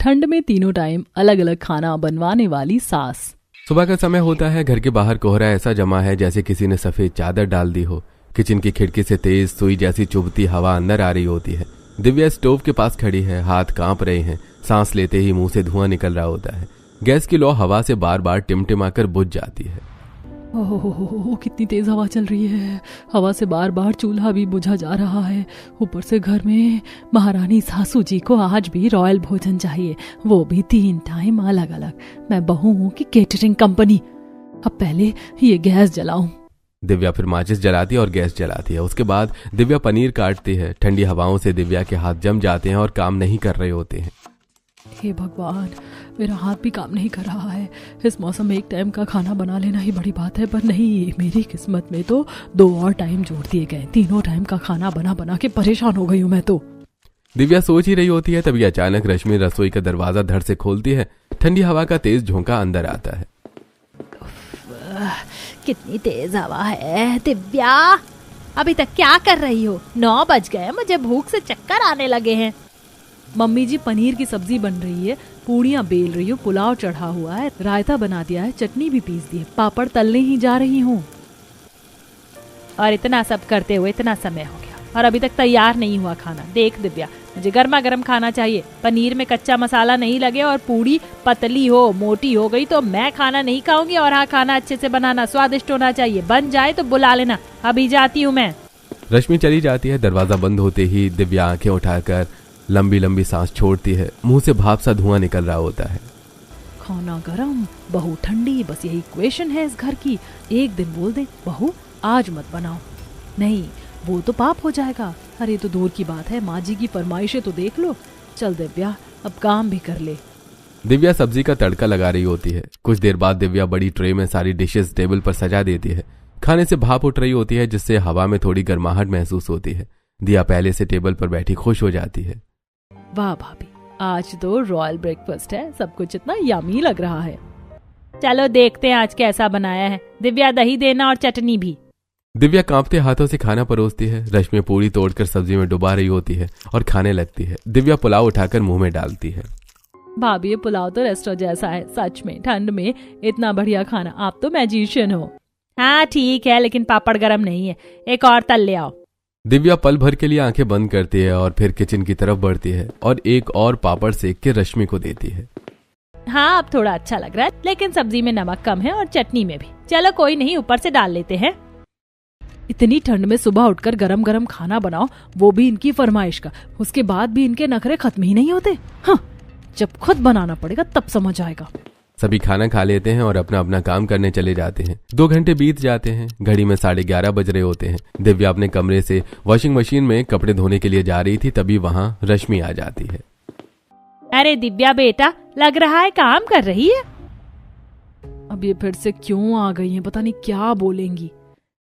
ठंड में तीनों टाइम अलग अलग खाना बनवाने वाली सास। सुबह का समय होता है। घर के बाहर कोहरा ऐसा जमा है जैसे किसी ने सफेद चादर डाल दी हो। किचन की खिड़की से तेज सुई जैसी चुभती हवा अंदर आ रही होती है। दिव्या स्टोव के पास खड़ी है, हाथ कांप रहे हैं। सांस लेते ही मुंह से धुआं निकल रहा होता है। गैस की लौ हवा से बार बार टिमटिमाकर बुझ जाती है। ओह, कितनी तेज हवा चल रही है। हवा से बार बार चूल्हा भी बुझा जा रहा है। ऊपर से घर में महारानी सासू जी को आज भी रॉयल भोजन चाहिए, वो भी 3 टाइम अलग अलग। मैं बहू हूँ कि केटरिंग कंपनी। अब पहले ये गैस जलाऊं। दिव्या फिर माचिस जलाती है और गैस जलाती है। उसके बाद दिव्या पनीर काटती है। ठंडी हवाओं से दिव्या के हाथ जम जाते हैं और काम नहीं कर रहे होते हैं। हे भगवान, मेरा हाथ भी काम नहीं कर रहा है। इस मौसम में 1 टाइम का खाना बना लेना ही बड़ी बात है, पर नहीं, मेरी किस्मत में तो 2 और टाइम जोड़ दिए गए। 3 टाइम का खाना बना बना के परेशान हो गई हूँ मैं तो। दिव्या सोच ही रही होती है, तभी अचानक रश्मि रसोई का दरवाजा धड़ से खोलती है। ठंडी हवा का तेज झोंका अंदर आता है। कितनी तेज हवा है। दिव्या, अभी तक क्या कर रही हो? 9 बज गए, मुझे भूख से चक्कर आने लगे हैं। मम्मी जी, पनीर की सब्जी बन रही है, पूड़ियाँ बेल रही हूँ, पुलाव चढ़ा हुआ है, रायता बना दिया है, चटनी भी पीस दी है, पापड़ तलने ही जा रही हूँ। और इतना सब करते हुए इतना समय हो गया और अभी तक तैयार नहीं हुआ खाना। देख दिव्या, मुझे गर्मा गर्म खाना चाहिए। पनीर में कच्चा मसाला नहीं लगे और पूड़ी पतली हो, मोटी हो गई तो मैं खाना नहीं खाऊंगी। और हाँ, खाना अच्छे से बनाना, स्वादिष्ट होना चाहिए। बन जाए तो बुला लेना, अभी जाती हूँ मैं। रश्मि चली जाती है। दरवाजा बंद होते ही दिव्या आंखें उठाकर लंबी लंबी सांस छोड़ती है। मुंह से भाप सा धुआं निकल रहा होता है। खाना गरम, बहू ठंडी, बस यही इक्वेशन है इस घर की। एक दिन बोल दे, बहू आज मत बनाओ, नहीं वो तो पाप हो जाएगा। अरे तो दूर की बात है, माँ जी की फरमाइशें तो देख लो। चल दिव्या, अब काम भी कर ले। दिव्या सब्जी का तड़का लगा रही होती है। कुछ देर बाद दिव्या बड़ी ट्रे में सारी डिशेस टेबल पर सजा देती है। खाने से भाप उठ रही होती है, जिससे हवा में थोड़ी गर्माहट महसूस होती है। दिया पहले से टेबल पर बैठी खुश हो जाती है। वाह भाभी, आज तो रॉयल ब्रेकफास्ट है, सब कुछ इतना यमी लग रहा है। चलो देखते हैं आज कैसा बनाया है। दिव्या, दही देना और चटनी भी। दिव्या कांपते हाथों से खाना परोसती है। रश्मि पूरी तोड़कर सब्जी में डुबा रही होती है और खाने लगती है। दिव्या पुलाव उठाकर मुंह में डालती है। भाभी, ये पुलाव तो रेस्टोरेंट जैसा है। सच में ठंड में इतना बढ़िया खाना, आप तो मैजिशियन हो। हाँ ठीक है, लेकिन पापड़ गरम नहीं है, एक और तल ले आओ। दिव्या पल भर के लिए आंखें बंद करती है और फिर किचन की तरफ बढ़ती है और एक और पापड़ सेक के रश्मि को देती है। हाँ, अब थोड़ा अच्छा लग रहा है, लेकिन सब्जी में नमक कम है और चटनी में भी। चलो कोई नहीं, ऊपर से डाल लेते हैं। इतनी ठंड में सुबह उठकर गरम गरम खाना बनाओ, वो भी इनकी फरमाइश का। उसके बाद भी इनके नखरे खत्म ही नहीं होते। हाँ, जब खुद बनाना पड़ेगा तब समझ आएगा। सभी खाना खा लेते हैं और अपना अपना काम करने चले जाते हैं। 2 घंटे बीत जाते हैं। घड़ी में 11:30 बज रहे होते हैं। दिव्या अपने कमरे से वॉशिंग मशीन में कपड़े धोने के लिए जा रही थी, तभी वहाँ रश्मि आ जाती है। अरे दिव्या बेटा, लग रहा है काम कर रही है। अब ये फिर से क्यों आ गई हैं, पता नहीं क्या बोलेंगी।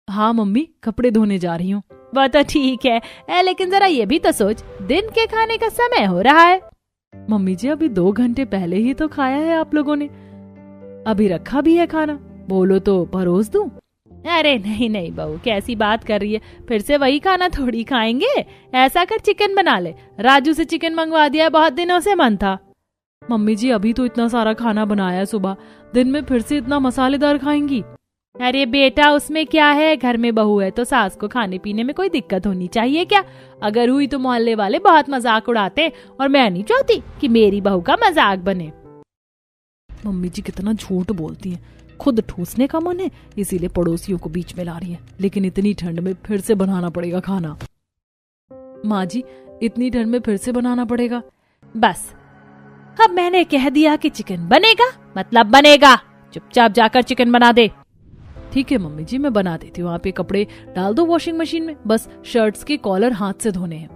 हाँ मम्मी, कपड़े धोने जा रही हूँ। वो तो ठीक है, लेकिन जरा ये भी तो सोच, दिन के खाने का समय हो रहा है। मम्मी जी, अभी 2 घंटे पहले ही तो खाया है आप लोगों ने, अभी रखा भी है खाना। बोलो तो परोस दूं? अरे नहीं नहीं बहू, कैसी बात कर रही है, फिर से वही खाना थोड़ी खाएंगे। ऐसा कर चिकन बना ले, राजू से चिकन मंगवा दिया है, बहुत दिनों से मन था। मम्मी जी, अभी तो इतना सारा खाना बनाया सुबह, दिन में फिर से इतना मसालेदार खाएंगी? अरे बेटा, उसमें क्या है, घर में बहू है तो सास को खाने पीने में कोई दिक्कत होनी चाहिए क्या? अगर हुई तो मोहल्ले वाले बहुत मजाक उड़ाते और मैं नहीं चाहती कि मेरी बहू का मजाक बने। मम्मी जी कितना झूठ बोलती हैं, खुद ठूसने का मन है इसीलिए पड़ोसियों को बीच में ला रही है। लेकिन इतनी ठंड में फिर से बनाना पड़ेगा खाना। माँ जी, इतनी ठंड में फिर से बनाना पड़ेगा? बस, अब मैंने कह दिया कि चिकन बनेगा मतलब बनेगा। चुपचाप जाकर चिकन बना दे। ठीक है मम्मी जी, मैं बना देती हूँ। आप ये कपड़े डाल दो वॉशिंग मशीन में, बस शर्ट्स के कॉलर हाथ से धोने हैं।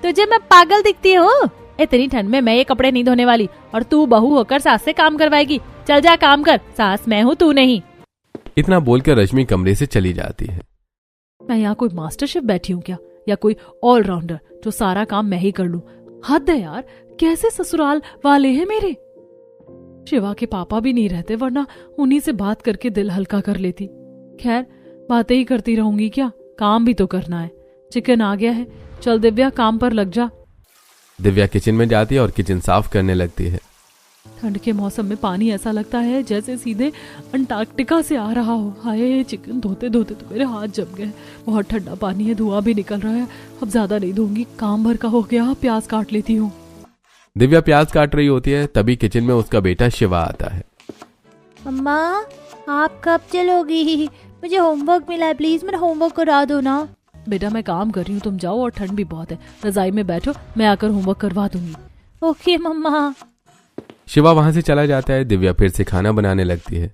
तुझे मैं पागल दिखती हूँ? इतनी ठंड में मैं ये कपड़े नहीं धोने वाली और तू बहू होकर सास से काम करवाएगी। चल जा काम कर, सास मैं हूँ, तू नहीं। इतना बोलकर रश्मि कमरे से चली जाती है। मैं यहाँ कोई मास्टर शेफ बैठी हूँ क्या, या कोई ऑलराउंडर जो सारा काम मैं ही कर लूं? हद है यार, कैसे ससुराल वाले हैं मेरे। शिवा के पापा भी नहीं रहते, वरना उन्हीं से बात करके दिल हल्का कर लेती। खैर, बातें ही करती रहूंगी क्या, काम भी तो करना है। चिकन आ गया है, चल दिव्या काम पर लग जा। दिव्या किचन में जाती है और किचन साफ करने लगती है। ठंड के मौसम में पानी ऐसा लगता है जैसे सीधे अंटार्कटिका से आ रहा हो। हाय, चिकन धोते धोते तो मेरे हाथ जम गए। बहुत ठंडा पानी है, धुआं भी निकल रहा है। अब ज्यादा नहीं धोऊंगी, काम भर का हो गया। प्याज काट लेती हूँ। दिव्या प्याज काट रही होती है, तभी किचन में उसका बेटा शिवा आता है। मम्मा, आप कब चलोगी? मुझे होमवर्क मिला है, प्लीज मेरा होमवर्क करा दो ना। बेटा मैं काम कर रही हूँ, तुम जाओ, और ठंड भी बहुत है। रजाई में बैठो, मैं आकर होमवर्क करवा दूंगी। ओके मम्मा। शिवा वहां से चला जाता है। दिव्या फिर से खाना बनाने लगती है।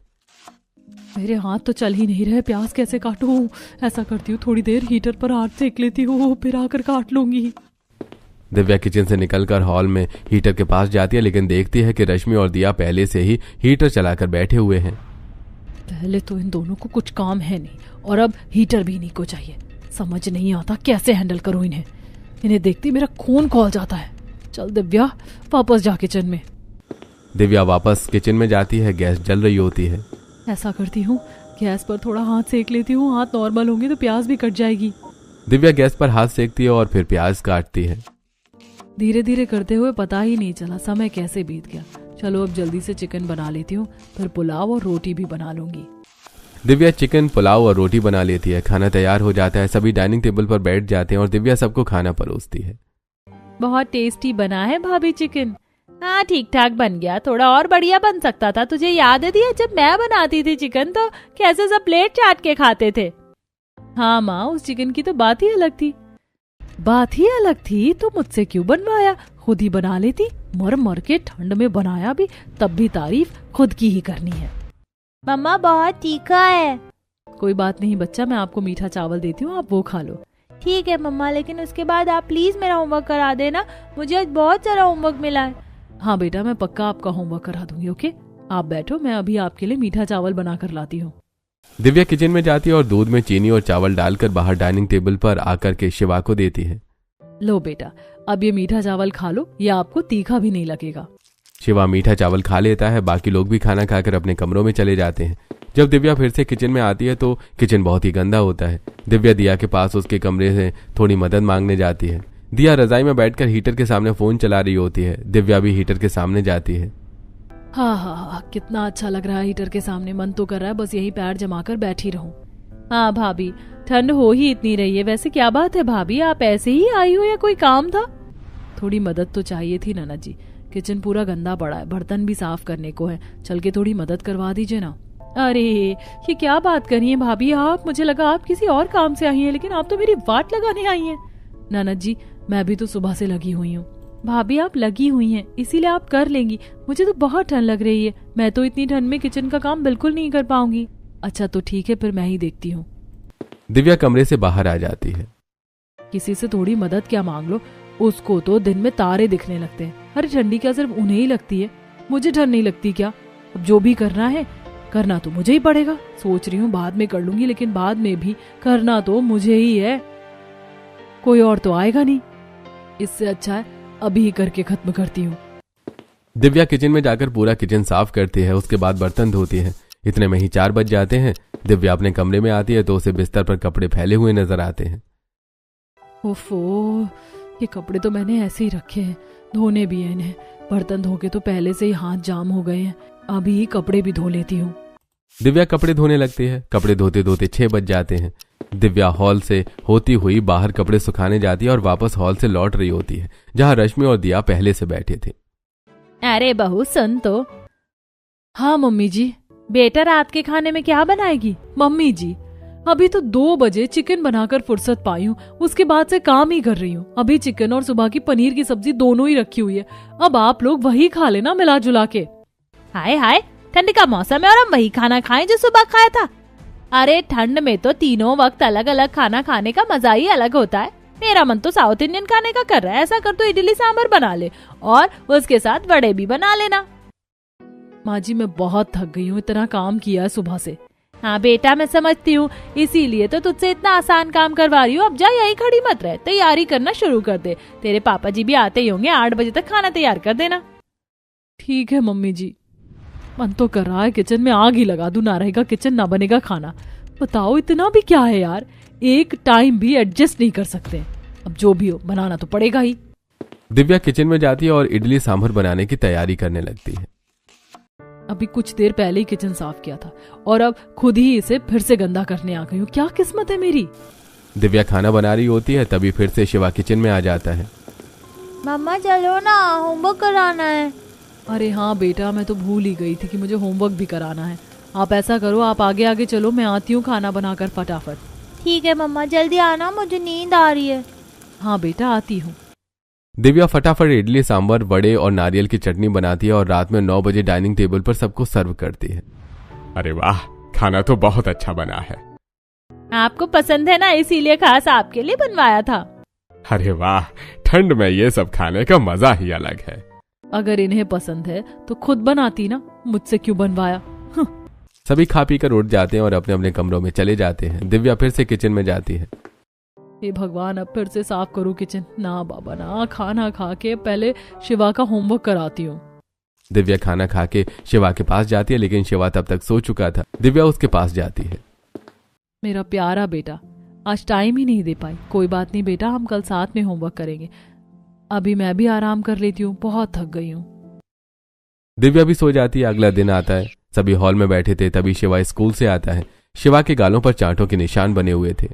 मेरे हाथ तो चल ही नहीं रहे, प्याज कैसे काटूं? ऐसा करती हूँ, थोड़ी देर हीटर पर हाथ सेक लेती हूँ, फिर आकर काट लूंगी। दिव्या किचन से निकलकर हॉल में हीटर के पास जाती है, लेकिन देखती है कि रश्मि और दिया पहले से ही हीटर चलाकर बैठे हुए हैं। पहले तो इन दोनों को कुछ काम है नहीं, और अब हीटर भी इन्हीं को चाहिए। समझ नहीं आता कैसे हैंडल करूं इन्हें। इन्हें देखती मेरा खून खौल जाता है। चल दिव्या, वापस जा किचन में। दिव्या वापस किचन में जाती है। गैस जल रही होती है। ऐसा करती हूँ, गैस पर थोड़ा हाथ सेक लेती हूँ। हाथ नॉर्मल होंगे तो प्याज भी कट जाएगी। दिव्या गैस पर हाथ सेकती है और फिर प्याज काटती है। धीरे धीरे करते हुए पता ही नहीं चला समय कैसे बीत गया। चलो अब जल्दी से चिकन बना लेती हूँ, फिर पुलाव और रोटी भी बना लूंगी। दिव्या चिकन, पुलाव और रोटी बना लेती है। खाना तैयार हो जाता है। सभी डाइनिंग टेबल पर बैठ जाते हैं और दिव्या सबको खाना परोसती है। बहुत टेस्टी बना है भाभी चिकन। हाँ, ठीक ठाक बन गया, थोड़ा और बढ़िया बन सकता था। तुझे याद है दिया, जब मैं बनाती थी चिकन तो कैसे सब प्लेट चाट के खाते थे। हाँ माँ, उस चिकन की तो बात ही अलग थी। बात ही अलग थी तो मुझसे क्यों बनवाया? खुद ही बना लेती। मर मर के ठंड में बनाया भी, तब भी तारीफ खुद की ही करनी है। मम्मा बहुत तीखा है। कोई बात नहीं बच्चा, मैं आपको मीठा चावल देती हूँ, आप वो खा लो। ठीक है मम्मा, लेकिन उसके बाद आप प्लीज मेरा होमवर्क करा देना। मुझे आज बहुत सारा होमवर्क मिला है। हाँ बेटा, मैं पक्का आपका होमवर्क करा दूंगी। ओके, आप बैठो, मैं अभी आपके लिए मीठा चावल बना कर लाती हूँ। दिव्या किचन में जाती है और दूध में चीनी और चावल डालकर बाहर डाइनिंग टेबल पर आकर के शिवा को देती है। लो बेटा, अब ये मीठा चावल खा लो, ये आपको तीखा भी नहीं लगेगा। शिवा मीठा चावल खा लेता है। बाकी लोग भी खाना खाकर अपने कमरों में चले जाते हैं। जब दिव्या फिर से किचन में आती है तो किचन बहुत ही गंदा होता है। दिव्या दिया के पास उसके कमरे से थोड़ी मदद मांगने जाती है। दिया रजाई में बैठकर हीटर के सामने फोन चला रही होती है। दिव्या भी हीटर के सामने जाती है। हाँ हाँ हाँ, कितना अच्छा लग रहा है हीटर के सामने। मन तो कर रहा है बस यही पैर जमाकर बैठी रहूं। हाँ भाभी, ठंड हो ही इतनी रही है। वैसे क्या बात है भाभी, आप ऐसे ही आई हो या कोई काम था? थोड़ी मदद तो चाहिए थी ननद जी। किचन पूरा गंदा पड़ा है, बर्तन भी साफ करने को है। चल के थोड़ी मदद करवा दीजिए ना। अरे ये क्या बात करी है भाभी आप? मुझे लगा आप किसी और काम से आई हैं, लेकिन आप तो मेरी वाट लगाने आई हैं। ननद जी, मैं भी तो सुबह से लगी हुई हूँ। भाभी आप लगी हुई हैं इसीलिए आप कर लेंगी। मुझे तो बहुत ठंड लग रही है, मैं तो इतनी ठंड में किचन का काम बिल्कुल नहीं कर पाऊंगी। अच्छा तो ठीक है, फिर मैं ही देखती हूँ। दिव्या कमरे से बाहर आ जाती है। किसी से थोड़ी मदद क्या मांग लो, उसको तो दिन में तारे दिखने लगते हैं। अरे ठंडी क्या सिर्फ उन्हें ही लगती है? मुझे ठंड नहीं लगती क्या? अब जो भी करना है करना तो मुझे ही पड़ेगा। सोच रही हूँ बाद में कर लूंगी, लेकिन बाद में भी करना तो मुझे ही है, कोई और तो आएगा नहीं। इससे अच्छा है अभी ही करके खत्म करती हूँ। दिव्या किचन में जाकर पूरा किचन साफ करती है। उसके बाद बर्तन धोती है। इतने में ही 4 बज जाते हैं। दिव्या अपने कमरे में आती है तो उसे बिस्तर पर कपड़े फैले हुए नजर आते हैं। ओफो, ये कपड़े तो मैंने ऐसे ही रखे हैं, धोने भी हैं इन्हें। बर्तन धो के तो पहले से ही हाथ जाम हो गए हैं, अभी ही कपड़े भी धो लेती हूँ। दिव्या कपड़े धोने लगती है। कपड़े धोते धोते 6 बज जाते हैं। दिव्या हॉल से होती हुई बाहर कपड़े सुखाने जाती है और वापस हॉल से लौट रही होती है, जहाँ रश्मि और दिया पहले से बैठे थे। अरे बहू सुन तो। हाँ मम्मी जी। बेटा रात के खाने में क्या बनाएगी? मम्मी जी, अभी तो 2 बजे चिकन बनाकर फुर्सत पाई हूँ, उसके बाद से काम ही कर रही हूँ। अभी चिकन और सुबह की पनीर की सब्जी दोनों ही रखी हुई है, अब आप लोग वही खा लेना मिला जुला के। हाय हाय, ठंड का मौसम है और हम वही खाना खाएं जो सुबह खाया था। अरे ठंड में तो तीनों वक्त अलग अलग खाना खाने का मजा ही अलग होता है। मेरा मन तो साउथ इंडियन खाने का कर रहा है। ऐसा कर तो इडली सांभर बना ले और उसके साथ वड़े भी बना लेना। माँ जी मैं बहुत थक गई हूँ, इतना काम किया है सुबह से। हाँ बेटा मैं समझती हूँ, इसीलिए तो तुझसे इतना आसान काम करवा रही हूँ। अब जा यही खड़ी मत रह, तैयारी करना शुरू कर दे। तेरे पापा जी भी आते ही होंगे, 8 बजे तक खाना तैयार कर देना। ठीक है मम्मी जी। मन तो कर रहा है किचन में आग ही लगा दूं, ना रहेगा किचन ना बनेगा खाना। बताओ इतना भी क्या है यार, एक टाइम भी एडजस्ट नहीं कर सकते। अब जो भी हो बनाना तो पड़ेगा ही। दिव्या किचन में जाती है और इडली सांभर बनाने की तैयारी करने लगती है। अभी कुछ देर पहले ही किचन साफ किया था और अब खुद ही इसे फिर से गंदा करने आ गई हूँ। क्या किस्मत है मेरी। दिव्या खाना बना रही होती है, तभी फिर से शिवा किचन में आ जाता है। मम्मा चलो ना, होमवर्क कराना है। अरे हाँ बेटा, मैं तो भूल ही गई थी कि मुझे होमवर्क भी कराना है। आप ऐसा करो, आप आगे आगे चलो, मैं आती हूँ खाना बनाकर फटाफट। ठीक है मम्मा, जल्दी आना, मुझे नींद आ रही है। हाँ बेटा, आती हूँ। दिव्या फटाफट इडली सांभर, वड़े और नारियल की चटनी बनाती है और रात में 9 बजे डाइनिंग टेबल पर सबको सर्व करती है। अरे वाह, खाना तो बहुत अच्छा बना है। आपको पसंद है ना, इसीलिए खास आपके लिए बनवाया था। अरे वाह, ठंड में ये सब खाने का मजा ही अलग है। अगर इन्हें पसंद है तो खुद बनाती ना, मुझसे क्यों बनवाया। सभी खा पी कर उठ जाते हैं और अपने अपने कमरों में चले जाते हैं। दिव्या फिर से किचन में जाती है। हे भगवान, अब फिर से साफ करूँ किचन। ना बाबा ना, खाना खा के पहले शिवा का होमवर्क कराती हूँ। दिव्या खाना खा के शिवा के पास जाती है, लेकिन शिवा तब तक सो चुका था। दिव्या उसके पास जाती है। मेरा प्यारा बेटा, आज टाइम ही नहीं दे पाई। कोई बात नहीं बेटा, हम कल साथ में होमवर्क करेंगे। अभी मैं भी आराम कर लेती हूँ, बहुत थक गई हूँ। दिव्या भी सो जाती है। अगला दिन आता है। सभी हॉल में बैठे थे, तभी शिवा स्कूल से आता है। शिवा के गालों पर चांटों के निशान बने हुए थे।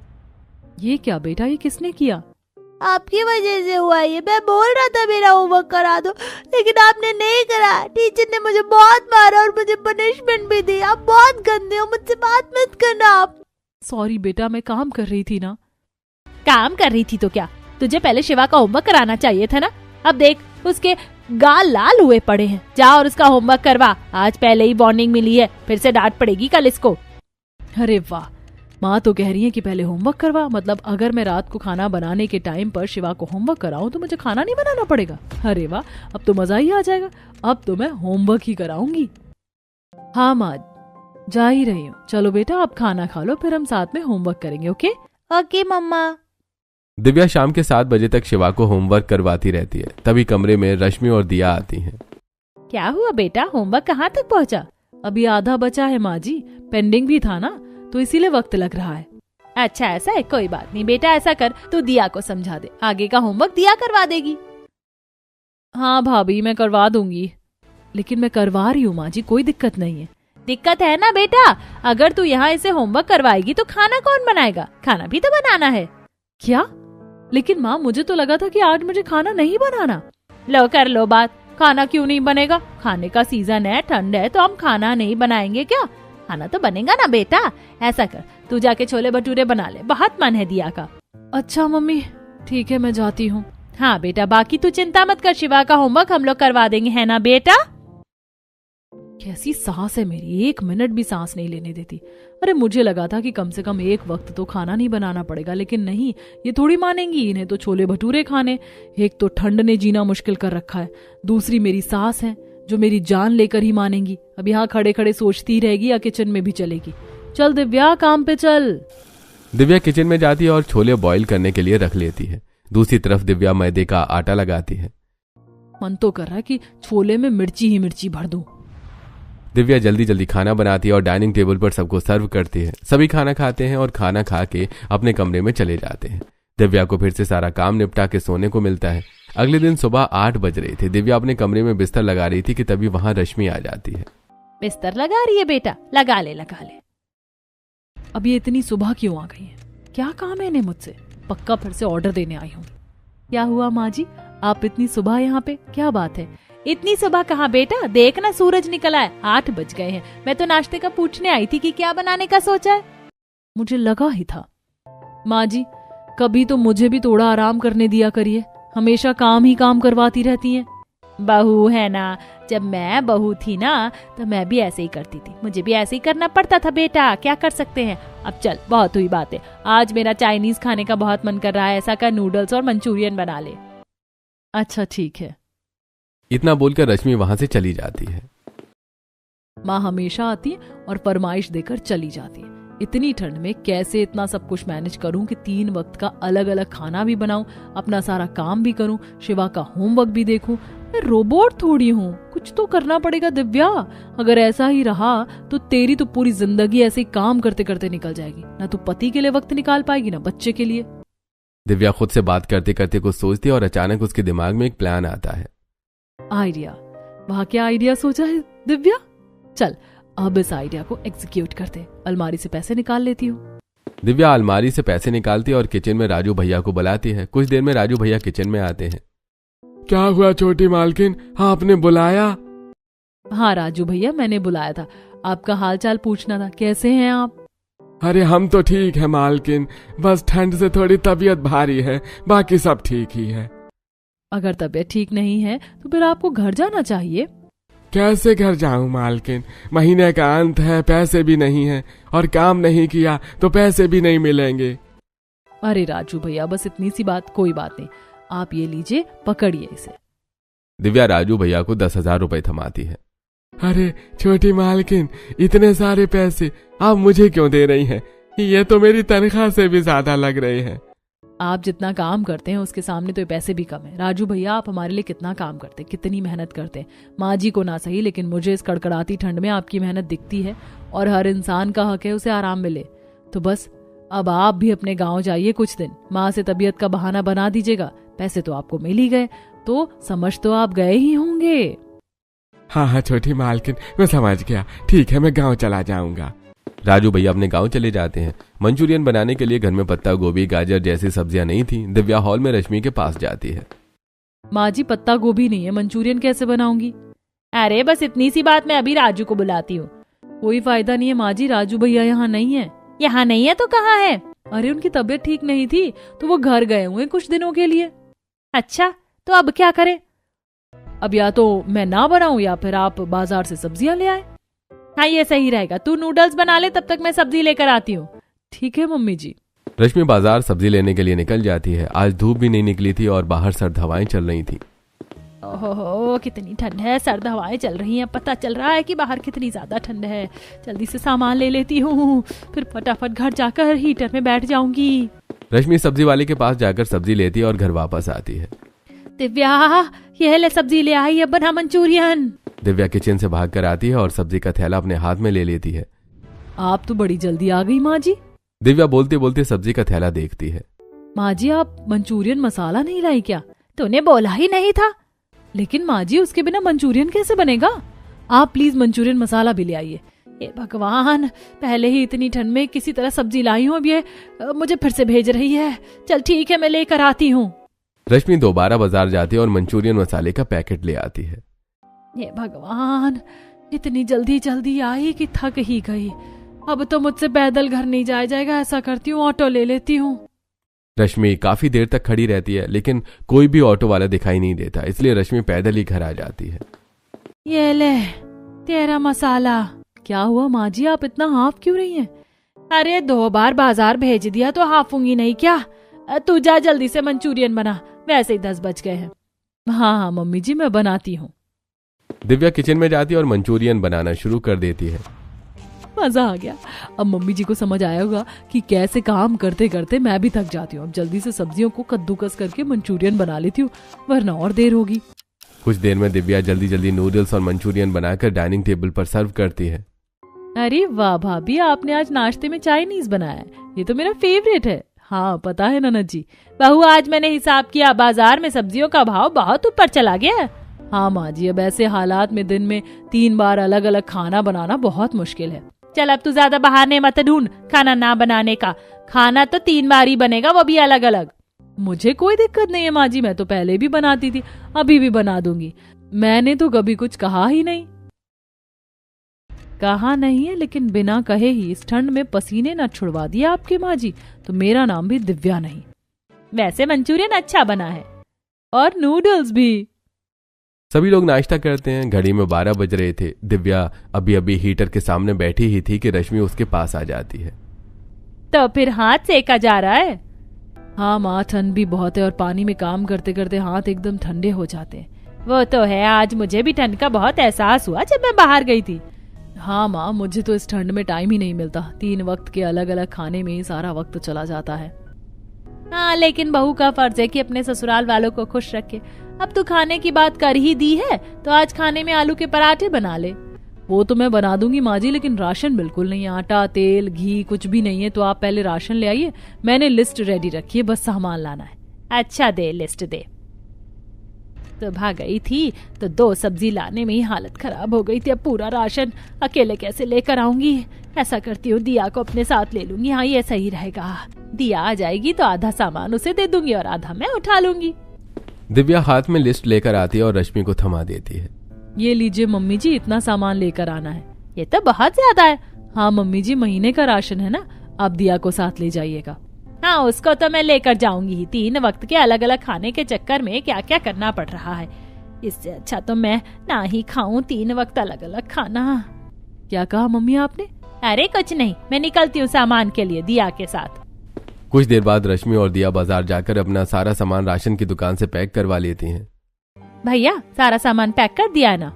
ये क्या बेटा, ये किसने किया। आपकी वजह से हुआ ये। मैं बोल रहा था मेरा होमवर्क करा दो, लेकिन आपने नहीं करा। टीचर ने मुझे बहुत मारा और मुझे पनिशमेंट भी दी। आप बहुत गंदे हो, मुझसे बात मत करना आप। सॉरी बेटा, मैं काम कर रही थी ना। काम कर रही थी तो क्या, तुझे पहले शिवा का होमवर्क कराना चाहिए था ना। अब देख, उसके गाल लाल हुए पड़े हैं। जा और उसका होमवर्क करवा। आज पहले ही वार्निंग मिली है, फिर से डांट पड़ेगी कल इसको। अरे वाह, माँ तो कह रही है कि पहले होमवर्क करवा। मतलब अगर मैं रात को खाना बनाने के टाइम पर शिवा को होमवर्क कराऊं तो मुझे खाना नहीं बनाना पड़ेगा। अरे वाह, अब तो मजा ही आ जाएगा। अब तो मैं होमवर्क ही कराऊंगी। हाँ माँ, जा ही रही हूँ। चलो बेटा, आप खाना खा लो, फिर हम साथ में होमवर्क करेंगे। ओके ओके मम्मा। दिव्या शाम के 7 बजे तक शिवा को होमवर्क करवाती रहती है। तभी कमरे में रश्मि और दिया आती हैं। क्या हुआ बेटा, होमवर्क कहाँ तक पहुँचा। अभी आधा बचा है माँ जी, पेंडिंग भी था ना, तो इसीलिए वक्त लग रहा है। अच्छा ऐसा है, कोई बात नहीं बेटा, ऐसा कर तू दिया को समझा दे, आगे का होमवर्क दिया करवा देगी। हाँ भाभी, मैं करवा दूंगी। लेकिन मैं करवा रही हूँ माँ जी, कोई दिक्कत नहीं है। दिक्कत है ना बेटा, अगर तू यहाँ इसे होमवर्क करवाएगी तो खाना कौन बनाएगा। खाना भी तो बनाना है। क्या? लेकिन माँ, मुझे तो लगा था कि आज मुझे खाना नहीं बनाना। लो कर लो बात, खाना क्यों नहीं बनेगा। खाने का सीजन है, ठंड है, तो हम खाना नहीं बनाएंगे क्या। खाना तो बनेगा ना बेटा। ऐसा कर, तू जाके छोले भटूरे बना ले, बहुत मन है दिया का। अच्छा मम्मी, ठीक है, मैं जाती हूँ। हाँ बेटा, बाकी तू चिंता मत कर, शिवा का होमवर्क हम लोग करवा देंगे, है ना बेटा। कैसी सांस है मेरी, 1 मिनट भी सांस नहीं लेने देती। अरे मुझे लगा था कि कम से कम एक वक्त तो खाना नहीं बनाना पड़ेगा, लेकिन नहीं, ये थोड़ी मानेंगी। इन्हें तो छोले भटूरे खाने। एक तो ठंड ने जीना मुश्किल कर रखा है, दूसरी मेरी सास है जो मेरी जान लेकर ही मानेंगी। अब यहाँ खड़े खड़े सोचती रहेगी या किचन में भी चलेगी। चल दिव्या, काम पे चल। दिव्या किचन में जाती है और छोले बॉईल करने के लिए रख लेती है। दूसरी तरफ दिव्या मैदे का आटा लगाती है। मन तो कर रहा है कि छोले में मिर्ची ही मिर्ची भर दूं। दिव्या जल्दी जल्दी खाना बनाती है और डाइनिंग टेबल पर सबको सर्व करती है। सभी खाना खाते हैं और खाना खा के अपने कमरे में चले जाते हैं। दिव्या को फिर से सारा काम निपटा के सोने को मिलता है। अगले दिन सुबह 8 बज रहे थे। दिव्या अपने कमरे में बिस्तर लगा रही थी कि तभी वहां रश्मि आ जाती है। बिस्तर लगा रही है बेटा, लगा ले लगा ले। अब ये इतनी सुबह क्यों आ गई है? क्या काम है इन्हें मुझसे? पक्का फिर से ऑर्डर देने आई हूँ। क्या हुआ माँ जी, आप इतनी सुबह यहाँ पे, क्या बात है? इतनी सुबह कहाँ बेटा, देखना सूरज निकला है, 8 बज गए हैं। मैं तो नाश्ते का पूछने आई थी कि क्या बनाने का सोचा है। मुझे लगा ही था। माँ जी, कभी तो मुझे भी थोड़ा आराम करने दिया करिए, हमेशा काम ही काम करवाती रहती हैं। बहू है ना, जब मैं बहू थी ना तो मैं भी ऐसे ही करती थी, मुझे भी ऐसे ही करना पड़ता था बेटा, क्या कर सकते हैं। अब चल, बहुत हुई बातें, आज मेरा चाइनीज खाने का बहुत मन कर रहा है, ऐसा कर नूडल्स और मंचूरियन बना ले। अच्छा ठीक है। इतना बोलकर रश्मि वहां से चली जाती है। माँ हमेशा आती है और फरमाइश देकर चली जाती है। इतनी ठंड में कैसे इतना सब कुछ मैनेज करूं कि 3 वक्त का अलग अलग खाना भी बनाऊं, अपना सारा काम भी करूं, शिवा का होमवर्क भी देखूं। मैं रोबोट थोड़ी हूं, कुछ तो करना पड़ेगा दिव्या। अगर ऐसा ही रहा तो तेरी तो पूरी जिंदगी ऐसे ही काम करते करते निकल जाएगी। ना तो पति के लिए वक्त निकाल पाएगी, ना बच्चे के लिए। दिव्या खुद से बात करते करते कुछ सोचती है और अचानक उसके दिमाग में एक प्लान आता है। आइडिया, वहां क्या आइडिया सोचा है दिव्या? चल अब इस आइडिया को एग्जीक्यूट करते। अलमारी से पैसे निकाल लेती हूँ। दिव्या अलमारी से पैसे निकालती है और किचन में राजू भैया को बुलाती है। कुछ देर में राजू भैया किचन में आते हैं। क्या हुआ छोटी मालकिन, आपने बुलाया? हाँ राजू भैया, मैंने बुलाया था, आपका हाल चाल पूछना था। कैसे हैं आप? अरे हम तो ठीक है मालकिन, बस ठंड से थोड़ी तबीयत भारी है, बाकी सब ठीक ही है। अगर तबीयत ठीक नहीं है तो फिर आपको घर जाना चाहिए। कैसे घर जाऊं मालकिन, महीने का अंत है, पैसे भी नहीं है और काम नहीं किया तो पैसे भी नहीं मिलेंगे। अरे राजू भैया, बस इतनी सी बात, कोई बात नहीं, आप ये लीजिए, पकड़िए इसे। दिव्या राजू भैया को 10,000 रुपए थमाती है। अरे छोटी मालकिन, इतने सारे पैसे आप मुझे क्यों दे रही हैं? ये तो मेरी तनख्वाह से भी ज्यादा लग रहे हैं। आप जितना काम करते हैं उसके सामने तो ये पैसे भी कम है। राजू भैया, आप हमारे लिए कितना काम करते हैं, कितनी मेहनत करते हैं। माँ जी को ना सही, लेकिन मुझे इस कड़कड़ाती ठंड में आपकी मेहनत दिखती है और हर इंसान का हक है उसे आराम मिले। तो बस अब आप भी अपने गाँव जाइए कुछ दिन, माँ से तबीयत का बहाना बना दीजिएगा। पैसे तो आपको मिल ही गए, तो समझ तो आप गए ही होंगे। हाँ छोटी मालकिन, मैं समझ गया, ठीक है मैं गाँव चला जाऊंगा। राजू भैया अपने गांव चले जाते हैं। मंचूरियन बनाने के लिए घर में पत्ता गोभी, गाजर जैसी सब्जियां नहीं थी। दिव्या हॉल में रश्मि के पास जाती है। माँ जी, पत्ता गोभी नहीं है, मंचूरियन कैसे बनाऊंगी? अरे बस इतनी सी बात, मैं अभी राजू को बुलाती हूँ। कोई फायदा नहीं है माँ जी, राजू भैया यहाँ नहीं है। यहाँ नहीं है तो कहाँ है? अरे उनकी तबीयत ठीक नहीं थी तो वो घर गए हुए कुछ दिनों के लिए। अच्छा, तो अब क्या करें? अब या तो मैं ना बनाऊं या फिर आप बाजार से सब्जियां ले आए। हाँ ये सही रहेगा, तू नूडल्स बना ले, तब तक मैं सब्जी लेकर आती हूँ। ठीक है मम्मी जी। रश्मि बाजार सब्जी लेने के लिए निकल जाती है। आज धूप भी नहीं निकली थी और बाहर सर्द हवाएं चल रही थी। ओहो कितनी ठंड है, सर्द हवाएं चल रही हैं, पता चल रहा है कि बाहर कितनी ज्यादा ठंड है। जल्दी से सामान ले लेती हूँ, फिर फटाफट घर जाकर हीटर में बैठ जाऊंगी। रश्मि सब्जी वाले के पास जाकर सब्जी लेती है और घर वापस आती है। दिव्या, यह ले सब्जी ले आई, अब बना मंचूरियन। दिव्या किचन से भाग कर आती है और सब्जी का थैला अपने हाथ में ले लेती है। आप तो बड़ी जल्दी आ गई माँ जी। दिव्या बोलते बोलते सब्जी का थैला देखती है। माँ जी, आप मंचूरियन मसाला नहीं लाई क्या? तूने बोला ही नहीं था। लेकिन माँ जी, उसके बिना मंचूरियन कैसे बनेगा? आप प्लीज मंचूरियन मसाला भी ले आइए। ये भगवान, पहले ही इतनी ठंड में किसी तरह सब्जी लाई हूँ, अब ये मुझे फिर से भेज रही है। चल ठीक है, मैं लेकर आती हूँ। रश्मि दोबारा बाजार जाती है और मंचूरियन मसाले का पैकेट ले आती है। ये भगवान, इतनी जल्दी जल्दी आई कि थक ही गई। अब तो मुझसे पैदल घर नहीं जाया जाएगा, ऐसा करती हूँ ऑटो ले लेती हूँ। रश्मि काफी देर तक खड़ी रहती है लेकिन कोई भी ऑटो वाला दिखाई नहीं देता, इसलिए रश्मि पैदल ही घर आ जाती है। ये ले तेरा मसाला। क्या हुआ माँ जी, आप इतना हाफ क्यों रही हैं? अरे 2 बार बाजार भेज दिया तो हाफूंगी नहीं क्या? तू जा जल्दी से मंचूरियन बना, वैसे ही 10 बज गए हैं। हाँ मम्मी जी, मैं बनाती हूँ। दिव्या किचन में जाती है और मंचूरियन बनाना शुरू कर देती है। मजा आ गया। अब मम्मी जी को समझ आया होगा कि कैसे काम करते करते मैं भी थक जाती हूँ। अब जल्दी से सब्जियों को कद्दूकस करके मंचूरियन बना लेती हूँ, वरना और देर होगी। कुछ देर में दिव्या जल्दी जल्दी नूडल्स और मंचूरियन बनाकर डाइनिंग टेबल पर सर्व करती है। अरे वाह भाभी, आपने आज नाश्ते में चाइनीज बनाया है, ये तो मेरा फेवरेट है। हाँ पता है ननद जी। बहू, आज मैंने हिसाब किया, बाजार में सब्जियों का भाव बहुत ऊपर चला गया। हाँ माँ जी, अब ऐसे हालात में दिन में 3 बार अलग अलग खाना बनाना बहुत मुश्किल है। चल अब तू ज्यादा बहाने मत ढूंढ खाना ना बनाने का। खाना तो 3 बार ही बनेगा, वो भी अलग अलग। मुझे कोई दिक्कत नहीं है माँ जी, मैं तो पहले भी बनाती थी, अभी भी बना दूंगी। मैंने तो कभी कुछ कहा ही नहीं। कहा नहीं है, लेकिन बिना कहे ही इस ठंड में पसीने न छुड़वा दिए आपके माँ जी, तो मेरा नाम भी दिव्या नहीं। वैसे मंचूरियन अच्छा बना है, और नूडल्स भी। सभी लोग नाश्ता करते हैं। घड़ी में 12 बज रहे थे। दिव्या अभी अभी हीटर के सामने बैठी ही थी कि रश्मि उसके पास आ जाती है। तो फिर हाथ सेका जा रहा है? हाँ माँ, ठंड भी बहुत है और पानी में काम करते करते हाथ एकदम ठंडे हो जाते हैं। वो तो है, आज मुझे भी ठंड का बहुत एहसास हुआ जब मैं बाहर गई थी। हाँ माँ, मुझे तो इस ठंड में टाइम ही नहीं मिलता। 3 वक्त के अलग अलग खाने में ही सारा वक्त चला जाता है। हाँ, लेकिन बहू का फर्ज है कि अपने ससुराल वालों को खुश रखे। अब तू खाने की बात कर ही दी है तो आज खाने में आलू के पराठे बना ले। वो तो मैं बना दूंगी माँ जी, लेकिन राशन बिल्कुल नहीं है। आटा, तेल, घी कुछ भी नहीं है। तो आप पहले राशन ले आइए, मैंने लिस्ट रेडी रखी है, बस सामान लाना है। अच्छा दे, लिस्ट दे। सुबह गई थी तो 2 सब्जी लाने में ही हालत खराब हो गई थी। अब पूरा राशन अकेले कैसे लेकर आऊंगी? ऐसा करती हूँ, दिया को अपने साथ ले लूंगी। हाँ, ये सही रहेगा। दिया आ जाएगी तो आधा सामान उसे दे दूंगी और आधा मैं उठा लूंगी। दिव्या हाथ में लिस्ट लेकर आती है और रश्मि को थमा देती है। ये लीजिए मम्मी जी, इतना सामान लेकर आना है। ये तो बहुत ज्यादा है। हाँ मम्मी जी, महीने का राशन है ना, आप दिया को साथ ले जाइएगा। हाँ, उसको तो मैं लेकर जाऊंगी ही। 3 वक्त के अलग अलग खाने के चक्कर में क्या क्या करना पड़ रहा है। इससे अच्छा तो मैं ना ही खाऊं 3 वक्त अलग अलग खाना। क्या कहा मम्मी आपने? अरे कुछ नहीं, मैं निकलती हूँ सामान के लिए दिया के साथ। कुछ देर बाद रश्मि और दिया बाजार जाकर अपना सारा सामान राशन की दुकान से पैक करवा लेती हैं। भैया, सारा सामान पैक कर दिया ना?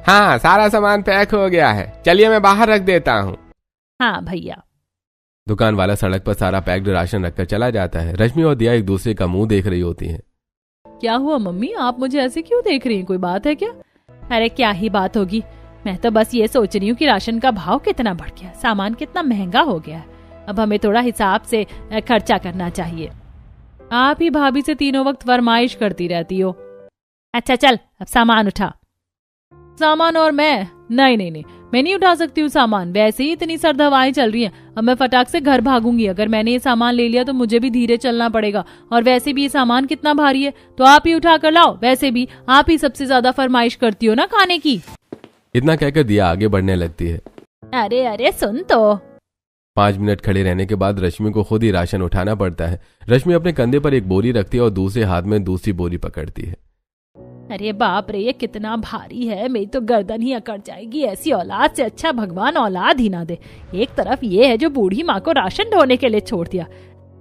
हाँ, सारा सामान पैक हो गया है, चलिए मैं बाहर रख देता हूँ। हाँ भैया। दुकान वाला सड़क पर सारा पैक्ड राशन रखकर चला जाता है। रश्मि और दिया एक दूसरे का मुंह देख रही होती हैं। क्या हुआ मम्मी, आप मुझे ऐसे क्यों देख रही हैं? कोई बात है क्या? अरे क्या ही बात होगी, मैं तो बस ये सोच रही हूँ कि राशन का भाव कितना बढ़ गया, सामान कितना महंगा हो गया है। अब हमें थोड़ा हिसाब से खर्चा करना चाहिए। आप ही भाभी से तीनों वक्त फरमाइश करती रहती हो। अच्छा चल, अब सामान उठा। सामान? और मैं? नहीं नहीं नहीं, मैं नहीं उठा सकती हूँ सामान। वैसे ही इतनी सर्द हवाएं चल रही हैं। अब मैं फटाक से घर भागूंगी। अगर मैंने ये सामान ले लिया तो मुझे भी धीरे चलना पड़ेगा। और वैसे भी ये सामान कितना भारी है, तो आप ही उठा कर लाओ। वैसे भी आप ही सबसे ज्यादा फरमाइश करती हो ना खाने की। इतना कहकर दिया आगे बढ़ने लगती है। अरे अरे सुन तो। 5 मिनट खड़े रहने के बाद रश्मि को खुद ही राशन उठाना पड़ता है। रश्मि अपने कंधे पर एक बोरी रखती है और दूसरे हाथ में दूसरी बोरी पकड़ती है। अरे बाप रे, ये कितना भारी है, मेरी तो गर्दन ही अकड़ जाएगी। ऐसी औलाद से अच्छा भगवान औलाद ही ना दे। एक तरफ ये है जो बूढ़ी माँ को राशन ढोने के लिए छोड़ दिया।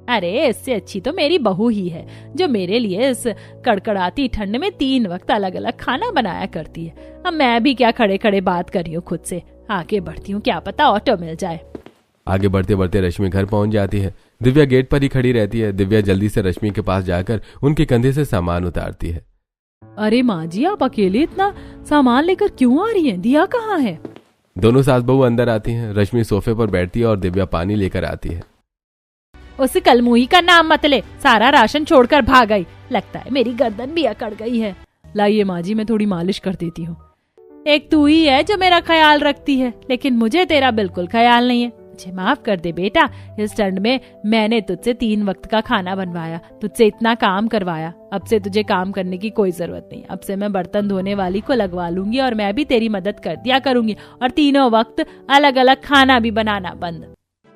अरे इससे अच्छी तो मेरी बहू ही है, जो मेरे लिए इस कड़कड़ाती ठंड में 3 वक्त अलग अलग खाना बनाया करती है। अब मैं भी क्या खड़े खड़े बात कर रही हूँ खुद से। आगे बढ़ती हूँ, क्या पता ऑटो मिल जाए। आगे बढ़ते बढ़ते रश्मि घर पहुंच जाती है। दिव्या गेट पर ही खड़ी रहती है। दिव्या जल्दी से रश्मि के पास जाकर उनके कंधे से सामान उतारती है। अरे माँ जी, आप अकेले इतना सामान लेकर क्यों आ रही हैं? दिया कहाँ है? दोनों सास बहू अंदर आती हैं। रश्मि सोफे पर बैठती है और दिव्या पानी लेकर आती है। उस कलमुही का नाम मत ले, सारा राशन छोड़कर भाग गई। लगता है मेरी गर्दन भी अकड़ गई है। लाइए माँ जी, मैं थोड़ी मालिश कर देती हूँ। एक तू ही है जो मेरा ख्याल रखती है, लेकिन मुझे तेरा बिल्कुल ख्याल नहीं है। मुझे माफ कर दे बेटा, इस ठंड में मैंने तुझसे 3 वक्त का खाना बनवाया, तुझसे इतना काम करवाया। अब से तुझे काम करने की कोई जरूरत नहीं। अब से मैं बर्तन धोने वाली को लगवा लूंगी और मैं भी तेरी मदद कर दिया करूंगी। और तीनों वक्त अलग अलग खाना भी बनाना बंद।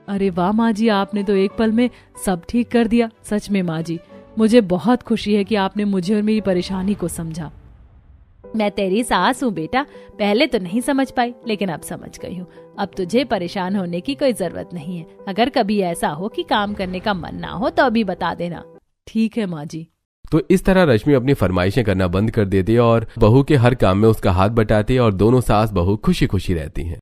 अरे वाह माँ जी, आपने तो एक पल में सब ठीक कर दिया। सच में माँ जी, मुझे बहुत खुशी है कि आपने मुझे और मेरी परेशानी को समझा। मैं तेरी सास हूँ बेटा, पहले तो नहीं समझ पाई, लेकिन अब समझ गई हूँ। अब तुझे परेशान होने की कोई जरूरत नहीं है। अगर कभी ऐसा हो कि काम करने का मन ना हो तो अभी बता देना। ठीक है माँ जी। तो इस तरह रश्मि अपनी फरमाइशें करना बंद कर देती है और बहू के हर काम में उसका हाथ बटाती है और दोनों सास बहू खुशी खुशी रहती हैं।